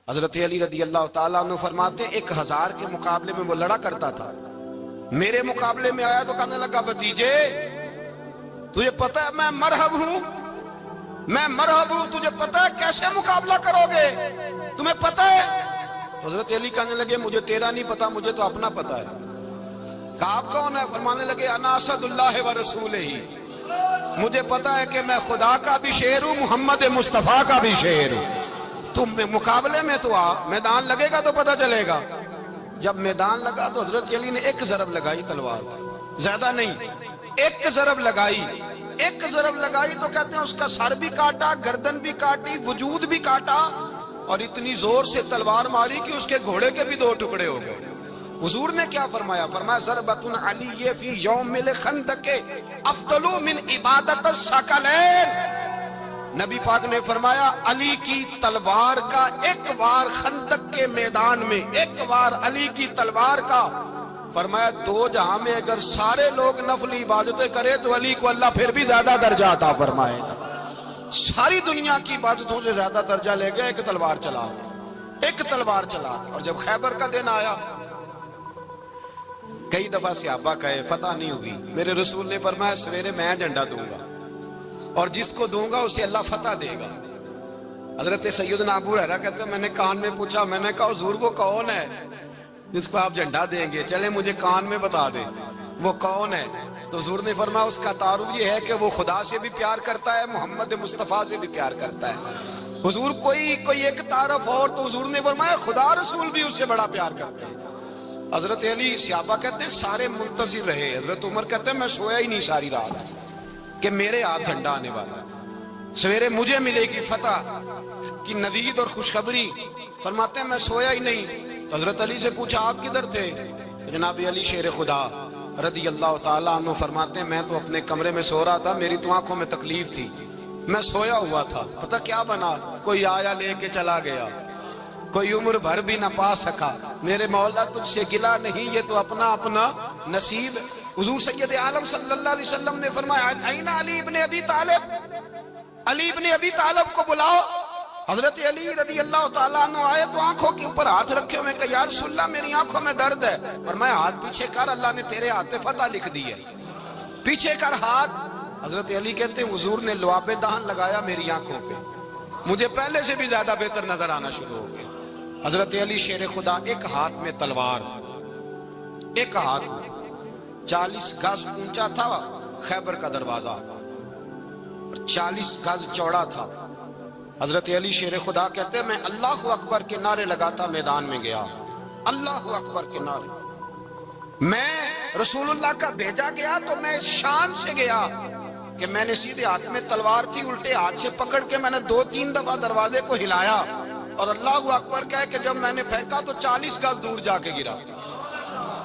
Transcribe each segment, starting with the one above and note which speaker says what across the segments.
Speaker 1: حضرت علی رضی اللہ تعالیٰ عنہ فرماتے 1000 کے مقابلے میں وہ لڑا کرتا تھا، میرے مقابلے میں آیا تو کہنے لگا بھتیجے تجھے پتہ ہے میں مرحب ہوں، تجھے پتہ ہے کیسے مقابلہ کرو گے، تمہیں پتہ ہے؟ حضرت علی کہنے لگے مجھے تیرا نہیں پتا، مجھے تو اپنا پتا ہے۔ کہا آپ کون ہے؟ فرمانے لگے انا اسد اللہ و رسولہ، مجھے پتا ہے کہ میں خدا کا بھی شیر ہوں، محمد مصطفیٰ کا بھی شیر ہوں۔ تم مقابلے میں تو آ، میدان لگے گا تو پتہ چلے گا۔ جب میدان لگا تو حضرت علی نے ایک ضرب لگائی تلوار کی، زیادہ نہیں، ایک ضرب لگائی تو کہتے ہیں اس کا سر بھی کاٹا، گردن بھی کاٹی، وجود بھی کاٹا، اور اتنی زور سے تلوار ماری کہ اس کے گھوڑے کے بھی 2 ٹکڑے ہو گئے۔ حضور نے کیا فرمایا؟ فرمایا ضربۃ علی فی یوم الخندق افضل من عبادت الثقلین۔ نبی پاک نے فرمایا علی کی تلوار کا ایک وار خندق کے میدان میں، ایک وار علی کی تلوار کا، فرمایا 2 جہاں میں اگر سارے لوگ نفل عبادتیں کرے تو علی کو اللہ پھر بھی زیادہ درجہ عطا فرمائے گا۔ ساری دنیا کی عبادتوں سے زیادہ درجہ لے گیا ایک تلوار چلا۔ اور جب خیبر کا دن آیا، کئی دفعہ صحابہ کہے فتح نہیں ہوگی، میرے رسول نے فرمایا سویرے میں جھنڈا دوں گا اور جس کو دوں گا اسے اللہ فتح دے گا۔ حضرت سیدنا ابو ہریرہ کہتے ہیں میں نے کان میں پوچھا، میں نے کہا حضور وہ کون ہے جس کو آپ جھنڈا دیں گے؟ چلے مجھے کان میں بتا دیں وہ کون ہے۔ تو حضور نے فرمایا اس کا تعارف یہ ہے کہ وہ خدا سے بھی پیار کرتا ہے، محمد مصطفیٰ سے بھی پیار کرتا ہے۔ حضور کوئی ایک تعارف اور، تو حضور نے فرمایا خدا رسول بھی اس سے بڑا پیار کرتے ہیں۔ حضرت علی صحابہ کہتے ہیں سارے منتظر رہے، حضرت عمر کہتے ہیں میں سویا ہی نہیں ساری رات کہ میرے ہاتھ جھنڈا آنے والا، سویرے مجھے ملے گی فتح کی نوید اور خوشخبری۔ فرماتے ہیں میں سویا ہی نہیں۔ حضرت علی سے پوچھا آپ کدھر تھے؟ جناب علی شیر خدا رضی اللہ تعالیٰ عنہ فرماتے ہیں میں تو اپنے کمرے میں سو رہا تھا، میری تو آنکھوں میں تکلیف تھی، میں سویا ہوا تھا، پتہ کیا بنا؟ کوئی آیا لے کے چلا گیا، کوئی عمر بھر بھی نہ پا سکا۔ میرے مولا تجھ سے گلہ نہیں، یہ تو اپنا نصیب۔ حضور سید عالم صلی اللہ علیہ وسلم نے فرمایا این علی ابن ابی طالب، علی ابن ابی طالب کو بلاؤ۔ حضرت علی رضی اللہ تعالیٰ عنہ آئے تو آنکھوں کے اوپر ہاتھ رکھے ہوئے کہ یا رسول اللہ میری آنکھوں میں درد ہے۔ فرمایا ہاتھ پیچھے کر، اللہ نے تیرے ہاتھ پہ فتح لکھ دی ہے، پیچھے کر ہاتھ۔ حضرت علی کہتے ہیں حضور نے لعاب دہن لگایا میری آنکھوں پہ، مجھے پہلے سے بھی زیادہ بہتر نظر آنا شروع ہو گیا۔ حضرت علی شیر خدا ایک ہاتھ میں تلوار، ایک ہاتھ 40 گز اونچا تھا خیبر کا دروازہ، 40 گز چوڑا تھا۔ حضرت علی شیر خدا کہتے ہیں میں اللہ اکبر کے نعرے لگاتا میدان میں گیا، اللہ اکبر کے نعرے۔ میں رسول اللہ کا بھیجا گیا تو میں شان سے گیا کہ میں نے سیدھے ہاتھ میں تلوار تھی، الٹے ہاتھ سے پکڑ کے میں نے 2-3 دفعہ دروازے کو ہلایا اور اللہ اکبر کہہ کہ جب میں نے پھینکا تو 40 گز دور جا کے گرا۔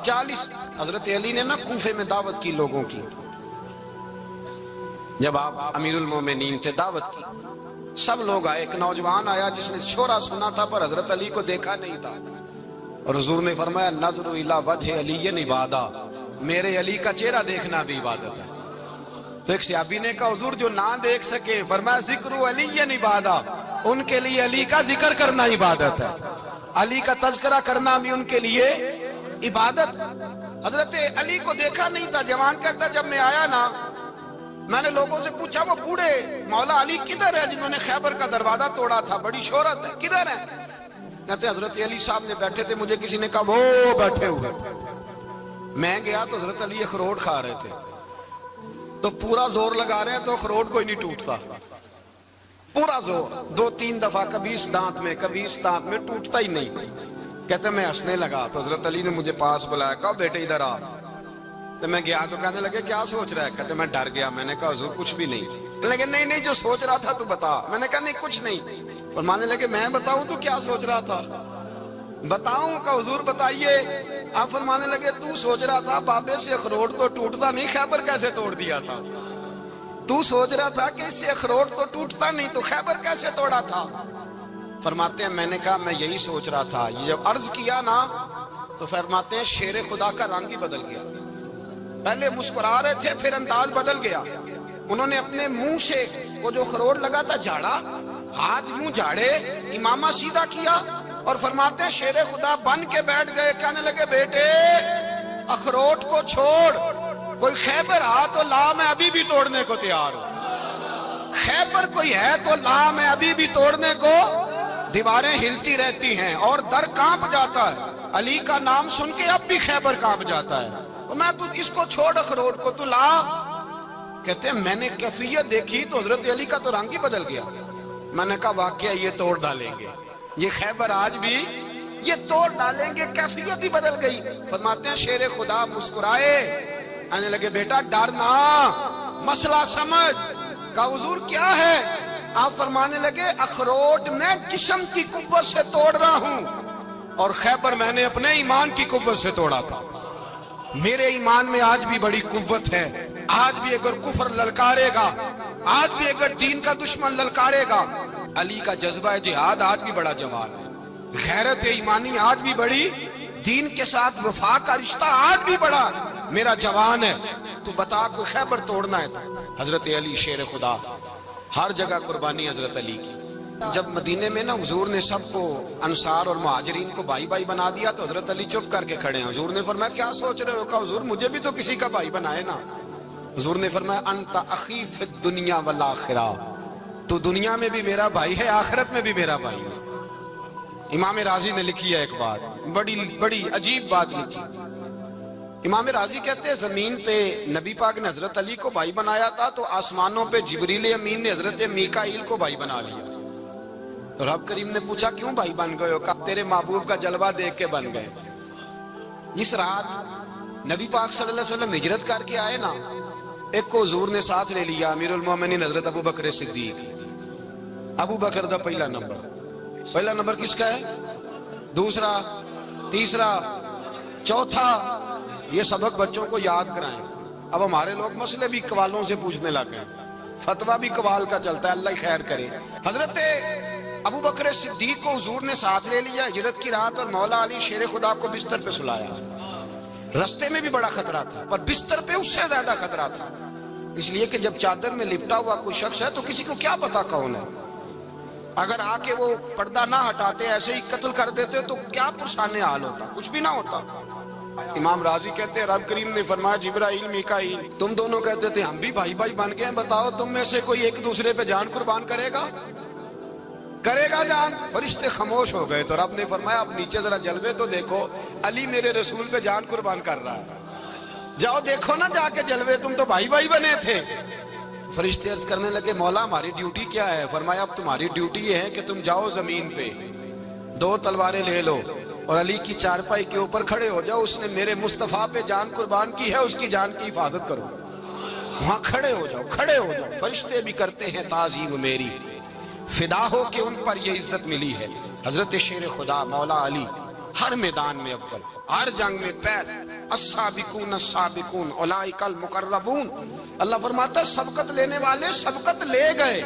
Speaker 1: 40۔ حضرت علی نے نا کوفے میں دعوت کی لوگوں کی، جب آپ امیر المومنین تھے دعوت کی، سب لوگ آئے۔ ایک نوجوان آیا جس نے شورا سنا تھا پر حضرت علی کو دیکھا نہیں تھا، اور حضور نے فرمایا نظر الی وجہ علی عبادہ، میرے علی کا چہرہ دیکھنا بھی عبادت ہے۔ تو ایک صحابی نے کہا حضور جو نہ دیکھ سکے، فرمایا ذکر علی عبادہ، ان کے لیے علی کا ذکر کرنا عبادت ہے، علی کا تذکرہ کرنا بھی ان کے لیے عبادت۔ حضرت علی کو دیکھا نہیں تھا۔ جوان کہتا جب میں آیا نا میں نے لوگوں سے پوچھا وہ بوڑھے مولا علی کدھر ہے جنہوں نے خیبر کا دروازہ توڑا تھا، بڑی شہرت ہے، کدھر ہے؟ کہتے حضرت علی صاحب نے بیٹھے تھے، مجھے کسی نے کہا وہ بیٹھے ہوئے۔ میں گیا تو حضرت علی اخروٹ کھا رہے تھے، تو پورا زور لگا رہے ہیں تو اخروٹ کوئی نہیں ٹوٹتا، پورا زور 2-3 دفعہ، کبھی اس دانت میں کبھی اس دانت میں، ٹوٹتا ہی نہیں۔ کہتے میں ہنسنے لگا تو حضرت علی نے مجھے پاس بلایا، کہا بیٹے ادھر آ۔ تو میں گیا تو کہنے لگے کیا سوچ رہا ہے؟ کہتے میں ڈر گیا۔ میں نے کہا حضور کچھ بھی نہیں۔ لیکن نہیں جو سوچ رہا تھا تو بتا۔ میں نے کہا نہیں کچھ نہیں۔ فرمانے لگے میں بتاؤں تو کیا سوچ رہا تھا؟ بتاؤں؟ کہ حضور بتائیے۔ آپ فرمانے لگے تو سوچ رہا تھا بابے سے اخروٹ تو ٹوٹتا نہیں، خیبر کیسے توڑ دیا تھا؟ تو سوچ رہا تھا کہ اس سے اخروٹ تو ٹوٹتا نہیں تو خیبر کیسے توڑا تھا؟ فرماتے ہیں میں نے کہا میں یہی سوچ رہا تھا۔ یہ جب عرض کیا نا تو فرماتے ہیں شیر خدا کا رنگ ہی بدل گیا، پہلے مسکرا رہے تھے پھر انداز بدل گیا۔ انہوں نے اپنے منہ سے وہ جو خروٹ لگا تھا جھاڑا، ہاتھ منہ جھاڑے، امامہ سیدھا کیا اور فرماتے ہیں شیر خدا بن کے بیٹھ گئے، کہنے لگے بیٹے اخروٹ کو چھوڑ، کوئی خیبر آ تو لا، میں ابھی بھی توڑنے کو تیار ہوں۔ خیبر کوئی ہے تو لا، میں ابھی بھی توڑنے کو۔ دیواریں ہلتی رہتی ہیں اور در کانپ جاتا ہے، علی کا نام سن کے اب بھی خیبر کانپ جاتا ہے، میں تو اس کو چھوڑ اخروٹ کو تو لا۔ کہتے ہیں میں نے کیفیت دیکھی تو حضرت علی کا تو رنگ ہی بدل گیا۔ میں نے کہا واقعہ یہ توڑ ڈالیں گے، یہ خیبر آج بھی یہ توڑ ڈالیں گے، کیفیت ہی بدل گئی۔ فرماتے ہیں شیر خدا مسکرائے، آنے لگے بیٹا ڈرنا، مسئلہ سمجھ۔ کہا حضور کیا ہے؟ آپ فرمانے لگے اخروٹ میں جسم کی قوت سے توڑ رہا ہوں اور خیبر میں نے اپنے ایمان کی قوت سے توڑا تھا۔ میرے ایمان میں آج بھی بڑی قوت ہے، آج بھی اگر کفر للکارے گا، آج بھی اگر دین کا دشمن للکارے گا، علی کا جذبہ جہاد آج بھی بڑا جوان ہے، غیرت ایمانی آج بھی بڑی، دین کے ساتھ وفا کا رشتہ آج بھی بڑا میرا جوان ہے۔ تو بتا کوئی خیبر توڑنا ہے تو حضرت علی شیر خدا، ہر جگہ قربانی حضرت علی کی۔ جب مدینے میں نا حضور نے سب کو انصار اور مہاجرین کو بھائی بھائی بنا دیا تو حضرت علی چپ کر کے کھڑے ہیں۔ حضور نے فرمایا کیا سوچ رہے ہو؟ کہا حضور مجھے بھی تو کسی کا بھائی بنائے نا۔ حضور نے فرمایا انت اخی فی الدنیا والآخرہ، تو دنیا میں بھی میرا بھائی ہے، آخرت میں بھی میرا بھائی ہے۔ امام راضی نے لکھی ہے ایک بات، بڑی عجیب بات لکھی۔ امام راضی کہتے ہیں زمین پہ نبی پاک نے حضرت علی کو بھائی بنایا تھا تو آسمانوں پہ جبریل امین نے حضرت میکائیل کو بھائی بنا لیا۔ تو رب کریم نے پوچھا کیوں بھائی بن گئے ہو؟ کہا تیرے محبوب کا جلوہ دیکھ کے بن گئے۔ جس رات نبی پاک صلی اللہ علیہ وسلم ہجرت کر کے آئے نا، ایک کو حضور نے ساتھ لے لیا، امیر المومنین حضرت ابو بکر صدیق۔ ابو بکر دا پہلا نمبر کس کا ہے؟ دوسرا، تیسرا، چوتھا، یہ سبق بچوں کو یاد کرائیں۔ اب ہمارے لوگ مسئلے بھی قوالوں سے پوچھنے لگ گئے، فتویٰ بھی قوال کا چلتا ہے، اللہ خیر کرے۔ حضرت ابو بکر صدیق کو حضور نے ساتھ لے لیا ہجرت کی رات، اور مولا علی شیر خدا کو بستر پہ سلایا۔ رستے میں بھی بڑا خطرہ تھا پر بستر پہ اس سے زیادہ خطرہ تھا، اس لیے کہ جب چادر میں لپٹا ہوا کوئی شخص ہے تو کسی کو کیا پتا کون ہے، اگر آ کے وہ پردہ نہ ہٹاتے ایسے ہی قتل کر دیتے تو کیا پرسان حال ہوتا، کچھ بھی نہ ہوتا۔ امام راضی کہتے ہیں رب کریم نے فرمایا جبرائیل میکائیل تم دونوں کہتے تھے ہم بھی بھائی بھائی بن گئے ہیں، بتاؤ تم میں سے کوئی ایک دوسرے پہ جان قربان کرے گا جان؟ فرشتے خاموش ہو گئے تو رب نے فرمایا اب نیچے ذرا جلوے تو دیکھو، علی میرے رسول پہ جان قربان کر رہا ہے، جاؤ دیکھو نا جا کے جلوے، تم تو بھائی بھائی بنے تھے۔ فرشتے عرض کرنے لگے مولا ہماری ڈیوٹی کیا ہے؟ فرمایا اب تمہاری ڈیوٹی یہ ہے کہ تم جاؤ زمین پہ 2 تلواریں لے لو اور علی کی چارپائی کے اوپر کھڑے ہو جاؤ، اس نے میرے مصطفیٰ پہ جان قربان کی ہے، اس کی جان کی حفاظت کرو، وہاں کھڑے ہو جاؤ۔ فرشتے بھی کرتے ہیں تعظیم میری، فدا ہو کہ ان پر یہ عزت ملی ہے۔ حضرت شیر خدا مولا علی ہر میدان میں اول، ہر جنگ میں پہل، السابقون السابقون اولئک المقربون۔ اللہ فرماتا ہے سبقت لینے والے سبقت لے گئے،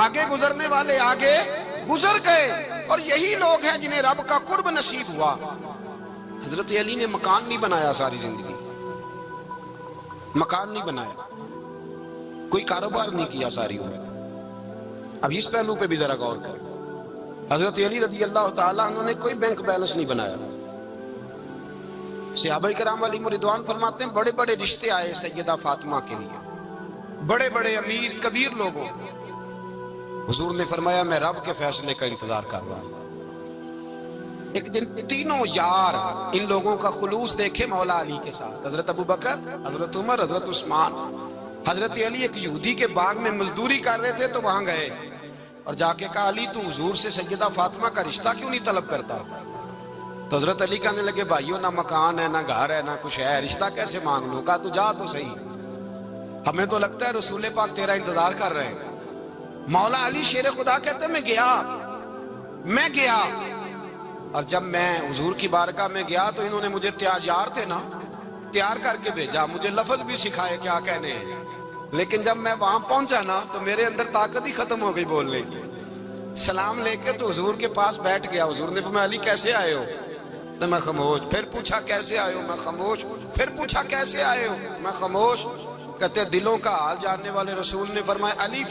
Speaker 1: آگے گزرنے والے آگے گزر گئے، اور یہی لوگ ہیں جنہیں رب کا قرب نصیب ہوا۔ حضرت علی نے مکان نہیں بنایا، ساری زندگی مکان نہیں بنایا، کوئی کاروبار نہیں کیا ساری عمر۔ اب اس پہلو پہ بھی ذرا غور کریں، حضرت علی رضی اللہ تعالیٰ عنہ نے کوئی بینک بیلنس نہیں بنایا۔ صحابہ کرام علیہم رضوان فرماتے ہیں بڑے بڑے رشتے آئے سیدہ فاطمہ کے لیے، بڑے بڑے امیر کبیر لوگوں، حضور نے فرمایا میں رب کے فیصلے کا انتظار کر رہا ہوں۔ ایک دن تینوں یار ان لوگوں کا خلوص دیکھے مولا علی کے ساتھ، حضرت ابو بکر، حضرت عمر، حضرت عثمان۔ حضرت علی ایک یہودی کے باغ میں مزدوری کر رہے تھے تو وہاں گئے اور جا کے کہا علی تو حضور سے سیدہ فاطمہ کا رشتہ کیوں نہیں طلب کرتا؟ تو حضرت علی کہنے لگے بھائیو نہ مکان ہے، نہ گھر ہے، نہ کچھ ہے، رشتہ کیسے مانگ لوں؟ کہا تو جا تو صحیح، ہمیں تو لگتا ہے رسول پاک تیرا انتظار کر رہے ہیں۔ مولا علی شیر خدا کہتے میں گیا اور جب میں حضور کی بارگاہ میں گیا تو انہوں نے مجھے تیار کر کے بھیجا، مجھے لفظ بھی سکھائے کیا کہنے ہیں، لیکن جب میں وہاں پہنچا نا تو میرے اندر طاقت ہی ختم ہو گئی بولنے کی۔ سلام لے کے تو حضور کے پاس بیٹھ گیا، حضور نے فرمایا علی کیسے آئے ہو؟ تو میں خاموش، پھر پوچھا کیسے آئے ہو؟ میں خاموش، پھر پوچھا کیسے آئے ہو؟ میں خاموش۔ کہتے دلوں کا حال جاننے والے رسول نے فرمایا علی